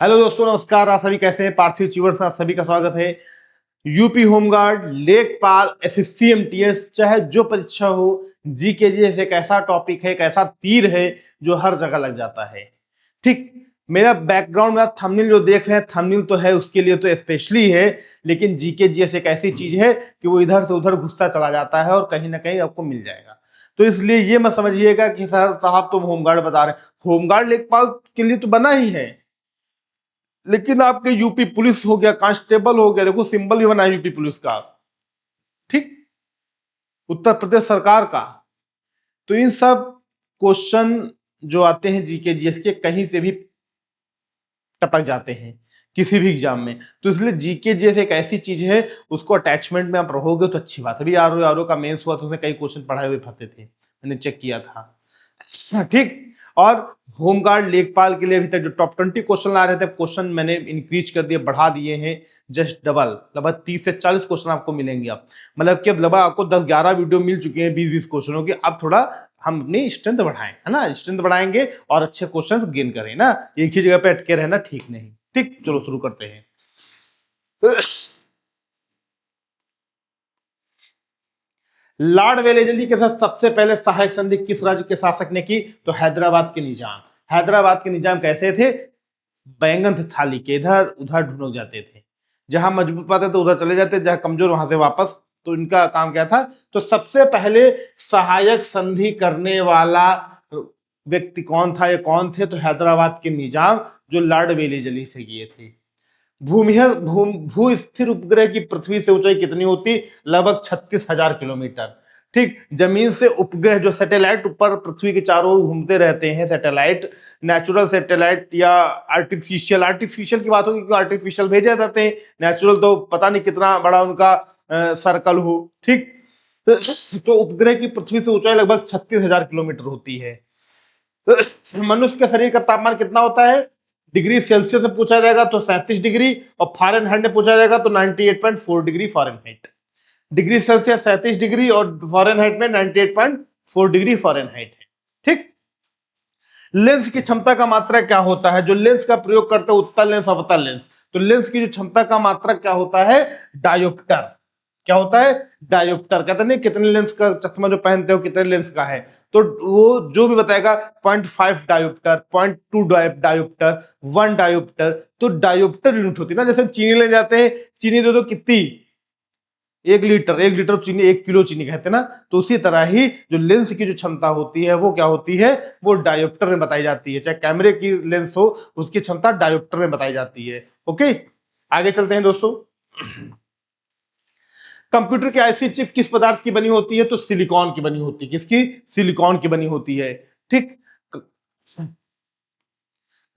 Hello दोस्तों, नमस्कार। आप सभी कैसे हैं? पार्थिव चीवर से आप सभी का स्वागत है। यूपी होमगार्ड, लेखपाल, एसएससी एमटीएस, चाहे जो परीक्षा हो, जीके जीएस एक ऐसा टॉपिक है, एक ऐसा तीर है जो हर जगह लग जाता है। ठीक, मेरा बैकग्राउंड में आप थंबनेल जो देख रहे हैं, थंबनेल तो है उसके लिए तो स्पेशली है, लेकिन जीके जीएस एक ऐसी चीज है कि वो इधर से उधर घुसता चला जाता है और कहीं ना कहीं आपको मिल जाएगा। तो इसलिए ये मत समझिएगा कि सर साहब तुम होमगार्ड बता रहे हैं। होमगार्ड लेखपाल के लिए तो बना ही है, लेकिन आपके यूपी पुलिस हो गया, कांस्टेबल हो गया, देखो सिंबल भी बना है यूपी पुलिस का, ठीक, उत्तर प्रदेश सरकार का। तो इन सब क्वेश्चन जो आते हैं जीके जीएस के, कहीं से भी टपक जाते हैं किसी भी एग्जाम में। तो इसलिए जीके जीएस एक ऐसी चीज है, उसको अटैचमेंट में आप रहोगे तो अच्छी बात है। अभी आरओ आरओ का मेंस हुआ तो उसमें कई क्वेश्चन पढ़ाए हुए फंसे थे, मैंने चेक किया था। ठीक, और होमगार्ड लेखपाल के लिए अभी तक जो टॉप 20 क्वेश्चन आ रहे थे, क्वेश्चन मैंने इंक्रीज कर दिए, बढ़ा दिए हैं, जस्ट डबल। लगभग 30 से 40 क्वेश्चन आपको मिलेंगे। अब मतलब कि अब लगभग आपको 10-11 वीडियो मिल चुके हैं 20-20 क्वेश्चनों की। अब थोड़ा हम अपनी स्ट्रेंथ बढ़ाएं, है ना, स्ट्रेंथ बढ़ाएंगे और अच्छे क्वेश्चंस गेन करें ना। एक ही जगह पे अटके रहना ठीक नहीं। ठीक, चलो शुरू करते हैं। लॉर्ड वेलेजली के साथ सबसे पहले सहायक संधि किस राज्य के शासक ने की? तो हैदराबाद के निजाम। हैदराबाद के निजाम कैसे थे? बैंगन थे थाली के, इधर उधर ढुनक जाते थे। जहां मजबूत पाते तो उधर चले जाते, जहां कमजोर वहां से वापस। तो इनका काम क्या था? तो सबसे पहले सहायक संधि करने वाला व्यक्ति कौन था या कौन थे? तो हैदराबाद के निजाम, जो लॉर्ड वेलेजली से किए थे। भू स्थिर उपग्रह की पृथ्वी से ऊंचाई कितनी होती? लगभग 36,000 किलोमीटर। ठीक, जमीन से उपग्रह जो सैटेलाइट ऊपर पृथ्वी के चारों ओर घूमते रहते हैं, सैटेलाइट, नेचुरल सैटेलाइट या आर्टिफिशियल, आर्टिफिशियल की बात होगी क्योंकि आर्टिफिशियल भेजे जाते हैं, नेचुरल तो पता नहीं कितना बड़ा उनका सर्कल हो। ठीक, तो उपग्रह की पृथ्वी से ऊंचाई लगभग 36,000 किलोमीटर होती है। मनुष्य के शरीर का तापमान कितना होता है? डिग्री सेल्सियस में पूछा जाएगा तो 37 डिग्री, और फारेनहाइट में पूछा जाएगा तो 98.4 degree Fahrenheit. Degree Celsius 37 degree और फारेनहाइट में 98.4 डिग्री फारेनहाइट है। ठीक, लेंस की क्षमता का मात्रा क्या होता है? जो लेंस का प्रयोग करते हैं, उत्तल लेंस, अवतल लेंस, तो लेंस की जो क्षमता का मात्रा क्या होता है? डायोप्टर। क्या होता है? डायोप्टर। कहते नहीं कितने लेंस का चश्मा जो पहनते हो कितने लेंस का है, तो वो जो भी बताएगा 0.5 डायोप्टर, 0.2 डायोप्टर, 1 डायोप्टर। तो डायोप्टर यूनिट होती है ना, जैसे हम चीनी ले जाते हैं, चीनी दे दो कितनी? 1 लीटर, 1 लीटर चीनी 1 किलो चीनी कहते हैं ना। तो उसी तरह ही जो लेंस की जो क्षमता होती है वो क्या होती है? वो डायोप्टर में बताई जाती है। चाहे कैमरे की लेंस हो, उसकी क्षमता डायोप्टर में बताई जाती है। ओके, आगे चलते हैं दोस्तों। कंप्यूटर की आईसी चिप किस पदार्थ की बनी होती है? तो सिलिकॉन की बनी होती है। किसकी? सिलिकॉन की बनी होती है। ठीक,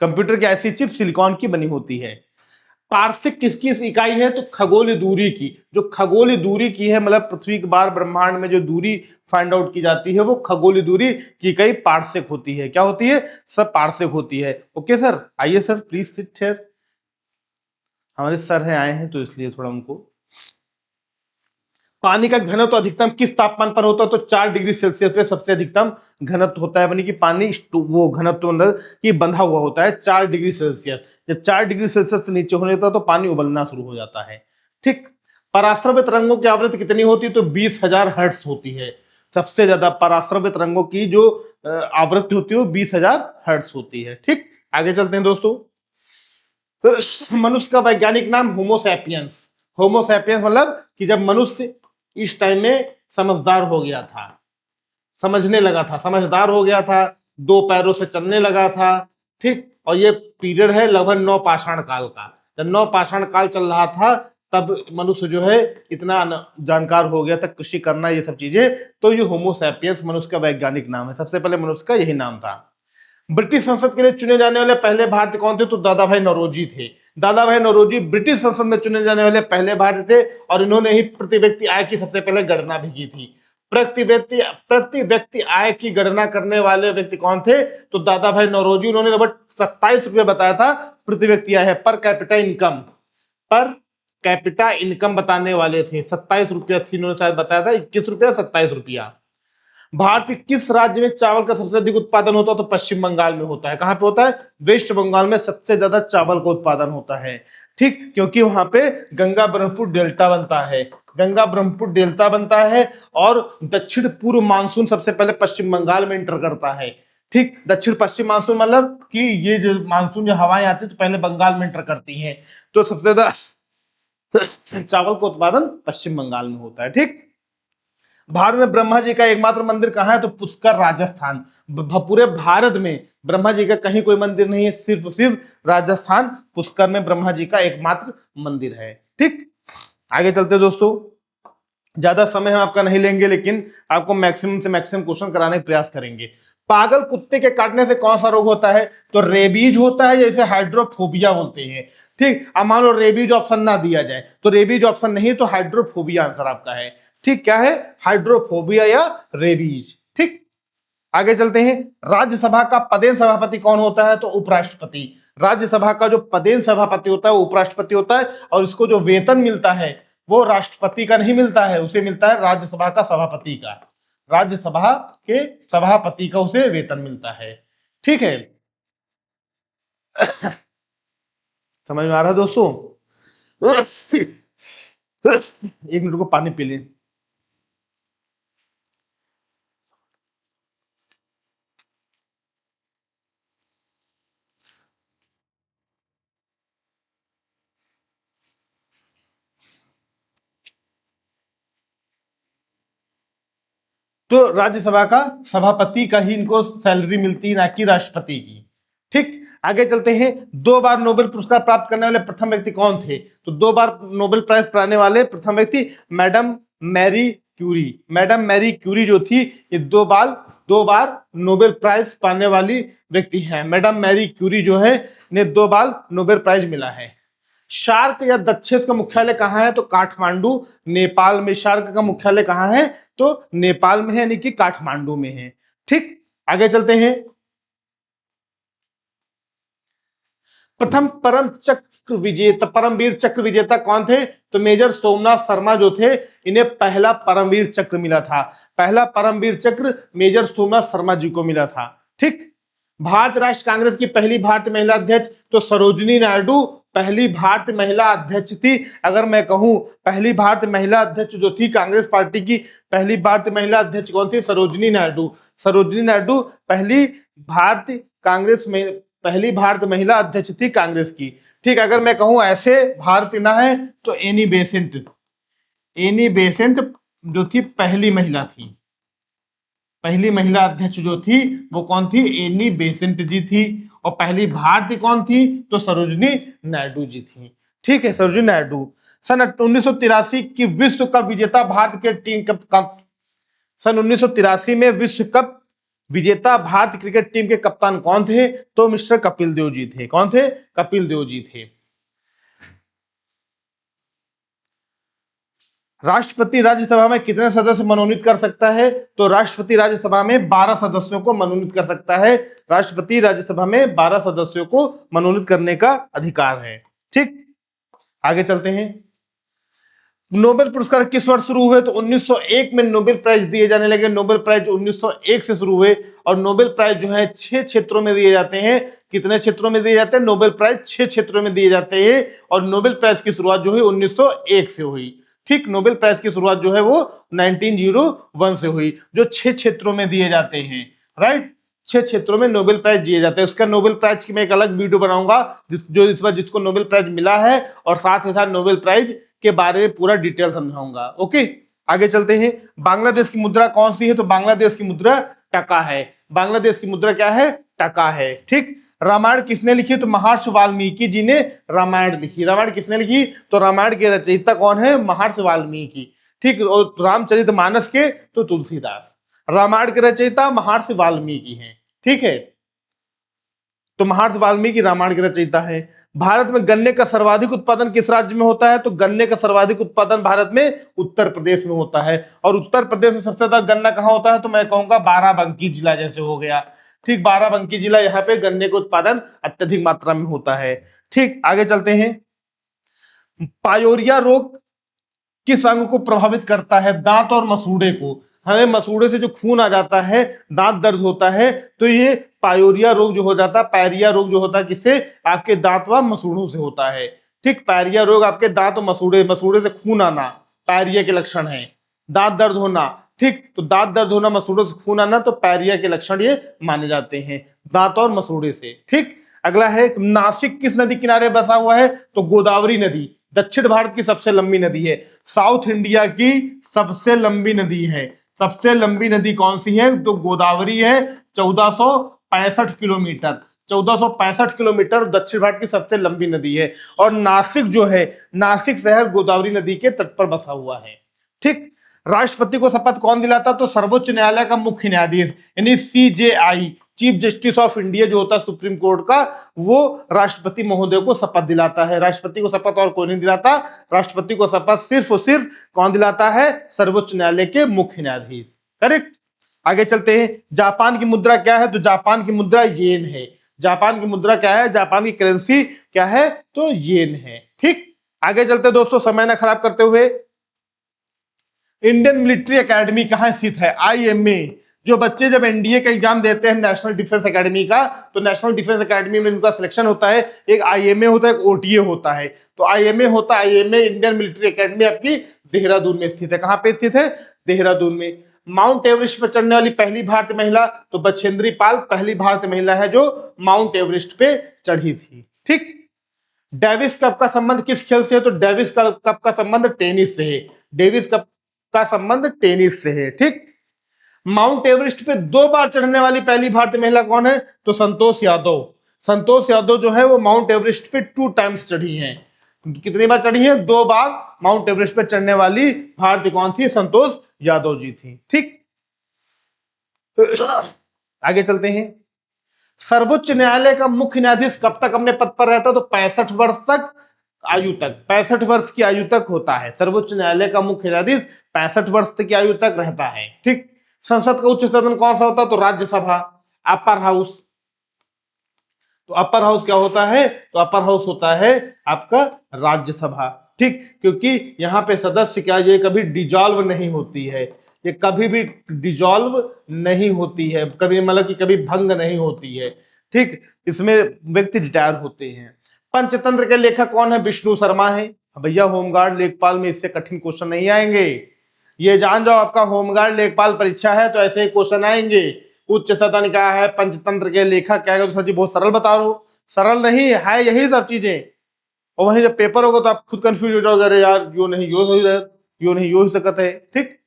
कंप्यूटर की आईसी चिप सिलिकॉन की बनी होती है। पार्शिक किसकी इकाई है? तो खगोलीय दूरी की। जो खगोलीय दूरी की है, मतलब पृथ्वी के बाहर ब्रह्मांड में जो दूरी फाइंड आउट की जाती है, वो खगोलीय दूरी की इकाई पार्शिक होती है। क्या होती है? सब पार्शिक होती है। ओके सर, आइए सर, प्लीज सिट हियर। हमारे सर है, आए हैं तो इसलिए थोड़ा उनको। पानी का घनत्व अधिकतम किस तापमान पर होता है? तो 4 डिग्री सेल्सियस पे सबसे अधिकतम घनत्व होता है। यानी कि पानी वो घनत्व मतलब कि बंधा हुआ होता है 4 डिग्री सेल्सियस। जब 4 डिग्री सेल्सियस से नीचे होने लगता है तो पानी उबलना शुरू हो जाता है। ठीक, पराश्रवित रंगों की आवृत्ति कितनी होती है? तो 20,000 हर्ट्ज होती है। सबसे ज्यादा पराश्रवित रंगों की जो आवृत्ति होती है वो 20,000 हर्ट्ज होती है। ठीक, आगे चलते हैं दोस्तों। मनुष्य का वैज्ञानिक नाम होमोसैपियंस। होमोसैपियंस मतलब कि जब मनुष्य इस टाइम में समझदार हो गया था, समझने लगा था, समझदार हो गया था, 2 पैरों से चलने लगा था। ठीक, और ये पीरियड है लगभग नवपाषाण काल का। जब नवपाषाण काल चल रहा था तब मनुष्य जो है इतना जानकार हो गया था, कृषि करना ये सब चीजें। तो ये होमोसैपियंस मनुष्य का वैज्ञानिक नाम है। सबसे पहले मनुष्य का यही नाम था। ब्रिटिश संसद के लिए चुने जाने वाले पहले भारतीय कौन थे? तो दादा भाई नौरोजी थे। दादा भाई नौरोजी ब्रिटिश संसद में चुने जाने वाले पहले भारतीय थे, और इन्होंने ही प्रति व्यक्ति आय की सबसे पहले गणना भी की थी। प्रति व्यक्ति आय की गणना करने वाले व्यक्ति कौन थे? तो दादा भाई नौरोजी। उन्होंने लगभग 27 रुपये बताया था प्रति व्यक्ति आय है, per capita income. Per capita income बताने वाले थे, 27 रुपया थी, उन्होंने शायद बताया था 21 रुपया 27 रुपया। भारत के किस राज्य में चावल का सबसे अधिक उत्पादन होता है? तो पश्चिम बंगाल में होता है। कहां पे होता है? वेस्ट बंगाल में सबसे ज्यादा चावल का उत्पादन होता है। ठीक, क्योंकि वहां पे गंगा ब्रह्मपुत्र डेल्टा बनता है, गंगा ब्रह्मपुत्र डेल्टा बनता है, और दक्षिण पूर्व मानसून सबसे पहले पश्चिम बंगाल में इंटर करता है। ठीक, दक्षिण पश्चिम मानसून मतलब कि ये जो मानसून जो हवाएं आती है तो पहले बंगाल में इंटर करती हैं, तो सबसे ज्यादा चावल का उत्पादन पश्चिम बंगाल में होता है। ठीक, भारत में ब्रह्मा जी का एकमात्र मंदिर कहाँ है? तो पुष्कर, राजस्थान। पूरे भारत में ब्रह्मा जी का कहीं कोई मंदिर नहीं है, सिर्फ सिर्फ राजस्थान पुष्कर में ब्रह्मा जी का एकमात्र मंदिर है। ठीक, आगे चलते दोस्तों, ज्यादा समय हम आपका नहीं लेंगे, लेकिन आपको मैक्सिमम से मैक्सिमम क्वेश्चन कराने का प्रयास करेंगे। पागल कुत्ते के काटने से कौन सा रोग होता है? तो रेबीज होता है, जैसे हाइड्रोफोबिया बोलते हैं। ठीक, अब मान लो रेबीज ऑप्शन ना दिया जाए, तो रेबीज ऑप्शन नहीं, तो हाइड्रोफोबिया आंसर आपका है। ठीक, क्या है? हाइड्रोफोबिया या रेबीज। ठीक, आगे चलते हैं। राज्यसभा का पदेन सभापति कौन होता है? तो उपराष्ट्रपति। राज्यसभा का जो पदेन सभापति होता है वो उपराष्ट्रपति होता है, और इसको जो वेतन मिलता है वो राष्ट्रपति का नहीं मिलता है, उसे मिलता है राज्यसभा का सभापति का। राज्यसभा के सभापति का उसे वेतन मिलता है। ठीक है, समझ में आ रहा है दोस्तों? एक मिनट को पानी पी लें। तो राज्यसभा का सभापति का ही इनको सैलरी मिलती है, ना कि राष्ट्रपति की। ठीक, आगे चलते हैं। 2 बार नोबेल पुरस्कार प्राप्त करने वाले प्रथम व्यक्ति कौन थे? तो 2 बार नोबेल प्राइज पाने वाले प्रथम व्यक्ति madam Marie Curie. Madam Marie Curie जो थी, ये 2 बार नोबेल प्राइज पाने वाली व्यक्ति हैं। मैडम मैरी क्यूरी जो है, इन्हें 2 बार नोबेल प्राइज मिला है। शार्क या दक्षेस का मुख्यालय कहाँ है? तो काठमांडू, नेपाल में। शार्क का मुख्यालय कहाँ है? तो नेपाल में है, यानी कि काठमांडू में है। ठीक, आगे चलते हैं। प्रथम परमवीर चक्र विजेता कौन थे? तो मेजर सोमनाथ शर्मा जो थे, इन्हें पहला परमवीर चक्र मिला था। पहला परमवीर चक्र मेजर सोमनाथ शर्मा जी को मिला था। ठीक, भारत राष्ट्र कांग्रेस की पहली भारतीय महिला अध्यक्ष? तो सरोजनी नायडू पहली भारतीय महिला अध्यक्ष थी। अगर मैं कहूं पहली भारतीय महिला अध्यक्ष जो थी कांग्रेस पार्टी की, पहली भारतीय महिला अध्यक्ष कौन थी? सरोजनी नायडू। सरोजनी नायडू पहली भारतीय कांग्रेस में पहली भारतीय महिला अध्यक्ष थी कांग्रेस की। ठीक, अगर मैं कहूं ऐसे भारतीय ना है, तो एनी बेसेंट। एनी बेसेंट जो थी पहली महिला थी। पहली महिला अध्यक्ष जो थी वो कौन थी? एनी बेसेंट जी थी। और पहली भारतीय कौन थी? तो सरोजनी नायडू जी थी। ठीक है, सरोजनी नायडू। सन 1983 की विश्व कप विजेता भारत के टीम कप सन 1983 में विश्व कप विजेता भारतीय क्रिकेट टीम के कप्तान कौन थे? तो मिस्टर कपिल देव जी थे। कौन थे? कपिल देव जी थे। राष्ट्रपति राज्यसभा में कितने सदस्य मनोनीत कर सकता है? तो राष्ट्रपति राज्यसभा में 12 सदस्यों को मनोनीत कर सकता है। राष्ट्रपति राज्यसभा में 12 सदस्यों को मनोनीत करने का अधिकार है। ठीक, आगे चलते हैं। नोबेल पुरस्कार किस वर्ष शुरू हुए? तो 1901 में नोबेल प्राइज दिए जाने लगे। नोबेल प्राइज 1901 से शुरू हुए, और नोबेल प्राइज जो है 6 क्षेत्रों में दिए जाते हैं। कितने क्षेत्रों में दिए जाते हैं? नोबेल प्राइज 6 क्षेत्रों में दिए जाते हैं। और नोबेल प्राइज की शुरुआत जो है 1901 से हुई। ठीक, नोबेल प्राइज की शुरुआत जो है वो 1901 से हुई, जो 6 क्षेत्रों में दिए जाते हैं। राइट, 6 क्षेत्रों में नोबेल प्राइज दिए जाते हैं। उसका नोबेल प्राइज की मैं एक अलग वीडियो बनाऊंगा, जो इस बार जिसको नोबेल प्राइज मिला है, और साथ ही साथ नोबेल प्राइज के बारे में पूरा डिटेल समझाऊंगा। ओके, आगे चलते हैं। बांग्लादेश की मुद्रा कौन सी है? तो बांग्लादेश की मुद्रा टका है। बांग्लादेश की मुद्रा क्या है? टका है। ठीक, रामायण किसने लिखी? तो महर्षि वाल्मीकि जी ने रामायण लिखी। रामायण किसने लिखी? तो रामायण के रचयिता कौन है? महर्षि वाल्मीकि। ठीक, और रामचरितमानस के तो तुलसीदास। रामायण के रचयिता महर्षि वाल्मीकि हैं। ठीक है, तो महर्षि वाल्मीकि रामायण के रचयिता है। भारत में गन्ने का सर्वाधिक उत्पादन किस राज्य में होता है? तो गन्ने का सर्वाधिक उत्पादन भारत में उत्तर प्रदेश में होता है। और उत्तर प्रदेश में सबसे ज्यादा गन्ना कहाँ होता है? तो मैं कहूंगा बाराबंकी जिला जैसे हो गया। ठीक, बाराबंकी जिला, यहाँ पे गन्ने का उत्पादन अत्यधिक मात्रा में होता है। ठीक, आगे चलते हैं। पायोरिया रोग किस अंग को प्रभावित करता है? दांत और मसूड़े को। हमें मसूड़े से जो खून आ जाता है, दांत दर्द होता है, तो ये पायोरिया रोग जो हो जाता है, पायरिया रोग जो होता है, किससे? आपके दांत व मसूड़ों से होता है। ठीक, पायरिया रोग आपके दांत और मसूड़े, मसूड़े से खून आना पायरिया के लक्षण है। दांत दर्द होना, ठीक, तो दांत दर्द होना, मसूड़ों से खून आना, तो पायरिया के लक्षण ये माने जाते हैं, दांत और मसूड़े से। ठीक, अगला है, नासिक किस नदी किनारे बसा हुआ है? तो गोदावरी नदी दक्षिण भारत की सबसे लंबी नदी है, साउथ इंडिया की सबसे लंबी नदी है। सबसे लंबी नदी कौन सी है? तो गोदावरी है, 1465 किलोमीटर। 1465 किलोमीटर दक्षिण भारत की सबसे लंबी नदी है। और नासिक जो है, नासिक शहर गोदावरी नदी के तट पर बसा हुआ है। ठीक, राष्ट्रपति को शपथ कौन दिलाता? तो सर्वोच्च न्यायालय का मुख्य न्यायाधीश यानी CJI, chief justice of India जो होता है सुप्रीम कोर्ट का, वो राष्ट्रपति महोदय को शपथ दिलाता है। राष्ट्रपति को शपथ और कोई नहीं दिलाता, राष्ट्रपति को शपथ सिर्फ और सिर्फ कौन दिलाता है? सर्वोच्च न्यायालय के मुख्य न्यायाधीश। करेक्ट। आगे चलते हैं, जापान की मुद्रा क्या है? तो जापान की मुद्रा येन है। जापान की मुद्रा क्या है? जापान की करेंसी क्या है? तो येन है। ठीक, आगे चलते दोस्तों, समय ना खराब करते हुए, इंडियन मिलिट्री एकेडमी कहां स्थित है? आईएमए। जो बच्चे जब एनडीए का एग्जाम देते हैं नेशनल डिफेंस एकेडमी का, तो नेशनल डिफेंस एकेडमी में उनका सिलेक्शन होता है, एक आईएमए होता है, एक ओटीए होता है। तो आईएमए होता है, आईएमए इंडियन मिलिट्री एकेडमी आपकी देहरादून में स्थित है। कहां पे स्थित है? देहरादून में। माउंट एवरेस्ट पर चढ़ने वाली पहली भारतीय महिला? तो बछेंद्री पाल पहली भारतीय महिला है जो माउंट एवरेस्ट पे चढ़ी थी। ठीक, डेविस कप का संबंध किस खेल से है? तो डेविस कप का संबंध टेनिस से है। डेविस कप का संबंध टेनिस से है। ठीक, माउंट एवरेस्ट पे 2 बार चढ़ने वाली पहली भारतीय महिला कौन है? तो संतोष यादव। संतोष यादव जो है वो माउंट एवरेस्ट पे 2 टाइम्स चढ़ी हैं। कितनी बार चढ़ी हैं? 2 बार माउंट एवरेस्ट पे चढ़ने वाली भारतीय कौन थी? संतोष यादव जी थी। ठीक, आगे चलते हैं, सर्वोच्च न्यायालय का मुख्य न्यायाधीश कब तक अपने पद पर रहता है? तो 65 वर्ष तक आयु तक, 65 वर्ष की आयु तक होता है। सर्वोच्च न्यायालय का मुख्य न्यायाधीश 65 वर्ष तक की आयु तक रहता है। ठीक, संसद का उच्च सदन कौन सा होता है? तो राज्यसभा, अपर हाउस। तो अपर हाउस क्या होता है? तो अपर हाउस होता है आपका राज्यसभा। ठीक, क्योंकि यहाँ पे सदस्य क्या, ये कभी डिजॉल्व नहीं होती है, ये कभी भी डिजॉल्व नहीं होती है, कभी मतलब कि कभी भंग नहीं होती है। ठीक, इसमें व्यक्ति रिटायर होते हैं। पंचतंत्र के लेखक कौन है? विष्णु शर्मा है। भैया होमगार्ड लेखपाल में इससे कठिन क्वेश्चन नहीं आएंगे, ये जान जाओ, आपका होमगार्ड लेखपाल परीक्षा है तो ऐसे ही क्वेश्चन आएंगे। उच्च सदन क्या है? पंचतंत्र के लेखक क्या है? तो सर जी बहुत सरल बता रहे हो। सरल नहीं है, यही सब चीजें। और वहीं जब पेपर होगा तो आप खुद कंफ्यूज हो जाओगे, अरे यार यो नहीं यो ही रहे, यो नहीं यो ही सकत है। ठीक,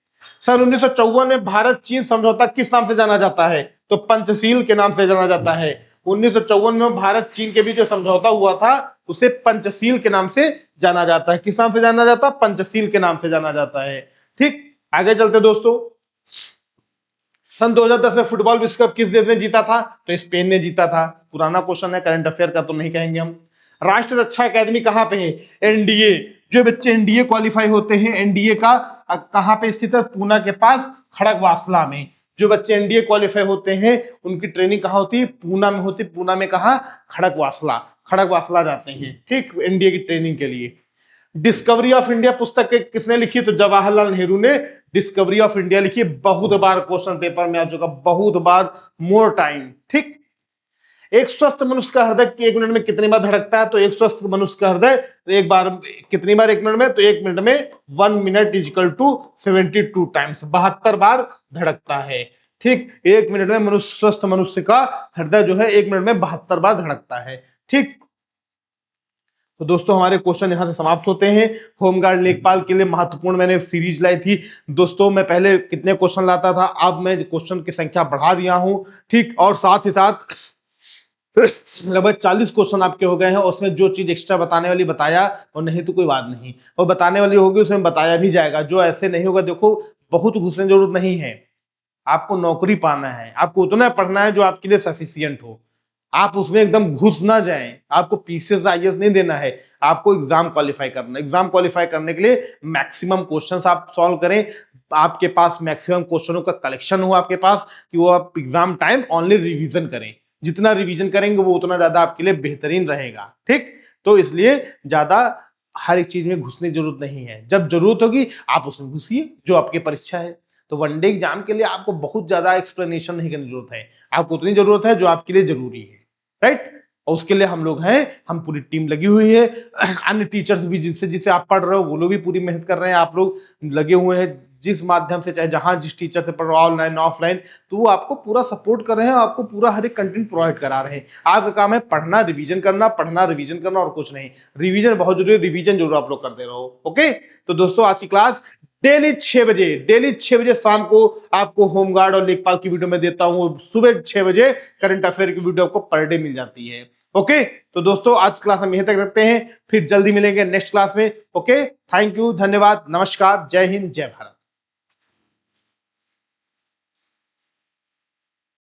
सन 1954 में भारत चीन समझौता किस नाम से जाना जाता है? तो पंचशील के नाम से जाना जाता है। 1954 में भारत चीन के बीच जो समझौता हुआ था उसे पंचशील के नाम से जाना जाता है। किस नाम से जाना जाता है? पंचशील के नाम से जाना जाता है। ठीक, आगे चलते दोस्तों, सन 2010 में फुटबॉल विश्व कप किस देश ने जीता था? तो स्पेन ने जीता था। पुराना क्वेश्चन है, करंट अफेयर का तो नहीं कहेंगे हम। राष्ट्र रक्षा अकादमी कहां पे है? एनडीए। जो बच्चे एनडीए क्वालिफाई होते हैं, एनडीए का कहां पे स्थित है? पूना के पास खड़गवासला में। जो बच्चे एनडीए क्वालिफाई होते हैं उनकी ट्रेनिंग कहां होती है? पूना में होती। पूना में कहा? खड़गवासला। खड़गवासला जाते हैं, ठीक, एनडीए की ट्रेनिंग के लिए। डिस्कवरी ऑफ इंडिया पुस्तक किसने लिखी? तो जवाहरलाल नेहरू ने डिस्कवरी ऑफ इंडिया लिखी। बहुत बार क्वेश्चन पेपर में आ चुका, बहुत बार, मोर टाइम। ठीक, एक स्वस्थ मनुष्य का हृदय 1 मिनट में कितनी बार धड़कता है? तो एक स्वस्थ मनुष्य का हृदय एक बार कितनी बार 1 मिनट में? तो 1 मिनट में 1 minute is equal to 72 times, 72 बार धड़कता है। ठीक, 1 मिनट में मनुष्य, स्वस्थ मनुष्य का हृदय जो है 1 मिनट में 72 बार धड़कता है। ठीक, तो दोस्तों हमारे क्वेश्चन यहां से समाप्त होते हैं। होमगार्ड लेखपाल के लिए महत्वपूर्ण मैंने सीरीज लाई थी दोस्तों। मैं पहले कितने क्वेश्चन लाता था, अब मैं क्वेश्चन की संख्या बढ़ा दिया हूं। ठीक, और साथ ही साथ लगभग 40 क्वेश्चन आपके हो गए हैं। उसमें जो चीज एक्स्ट्रा बताने वाली बताया, और नहीं तो कोई बात नहीं, और बताने वाली होगी उसमें बताया भी जाएगा। जो ऐसे नहीं होगा, देखो बहुत घुसने की जरूरत नहीं है, आपको नौकरी पाना है, आपको उतना पढ़ना है जो आपके लिए सफिशियंट हो। आप उसमें एकदम घुस ना जाएं, आपको पीसीएस आईएएस नहीं देना है, आपको एग्जाम क्वालिफाई करना है। एग्जाम क्वालिफाई करने के लिए मैक्सिमम क्वेश्चंस आप सॉल्व करें, आपके पास मैक्सिमम क्वेश्चनों का कलेक्शन हो आपके पास, कि वो आप एग्जाम टाइम ओनली रिवीजन करें। जितना रिवीजन करेंगे वो उतना ज्यादा आपके लिए बेहतरीन रहेगा। ठीक, तो इसलिए ज्यादा हर एक चीज में घुसने की जरूरत नहीं है। जब जरूरत होगी आप उसमें घुसिए, जो आपकी परीक्षा है। तो वनडे एग्जाम के लिए आपको बहुत ज्यादा एक्सप्लेनेशन नहीं करने की जरूरत है, आपको उतनी जरूरत है जो आपके लिए जरूरी है, राइट। और उसके लिए हम लोग हैं, हम पूरी टीम लगी हुई है। अन्य टीचर्स भी जिनसे जिससे आप पढ़ रहे हो वो लोग भी पूरी मेहनत कर रहे हैं, आप लोग लगे हुए हैं जिस माध्यम से, चाहे जहां जिस टीचर से पढ़ रहे हो, ऑनलाइन ऑफलाइन, तो वो आपको पूरा सपोर्ट कर रहे हैं, आपको पूरा हर एक कंटेंट प्रोवाइड करा रहे हैं। आपका काम है पढ़ना, रिवीजन करना, पढ़ना रिवीजन करना, और कुछ नहीं। रिवीजन बहुत जरूरी है, रिवीजन जरूर आप लोग करते रहो। ओके, तो दोस्तों आज की क्लास डेली 6 बजे, डेली 6 बजे शाम को आपको होमगार्ड और लेखपाल की वीडियो में देता हूं, सुबह 6 बजे करंट अफेयर की वीडियो आपको पर डे मिल जाती है। ओके, तो दोस्तों आज क्लास हम यहीं तक रखते हैं, फिर जल्दी मिलेंगे नेक्स्ट क्लास में। ओके, थैंक यू, धन्यवाद, नमस्कार, जय हिंद, जय भारत।